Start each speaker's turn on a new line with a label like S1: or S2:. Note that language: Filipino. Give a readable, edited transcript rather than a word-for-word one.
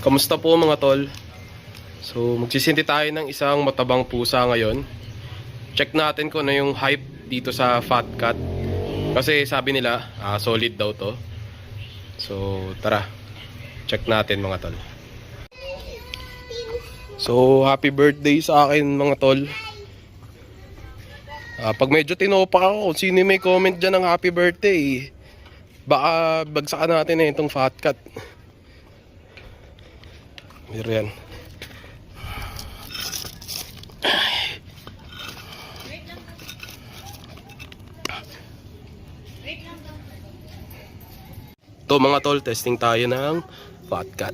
S1: Kamusta po mga tol? So magsisinti tayo ng isang matabang pusa ngayon. Check natin kung ano yung hype dito sa fat cat. Kasi sabi nila solid daw to. So tara, check natin mga tol. So happy birthday sa akin mga tol. Pag medyo tinopak ako kung sino may comment dyan ng happy birthday, baka bagsakan natin na itong fat cat. Pero yan. Ito mga tol, testing tayo ng fat cat.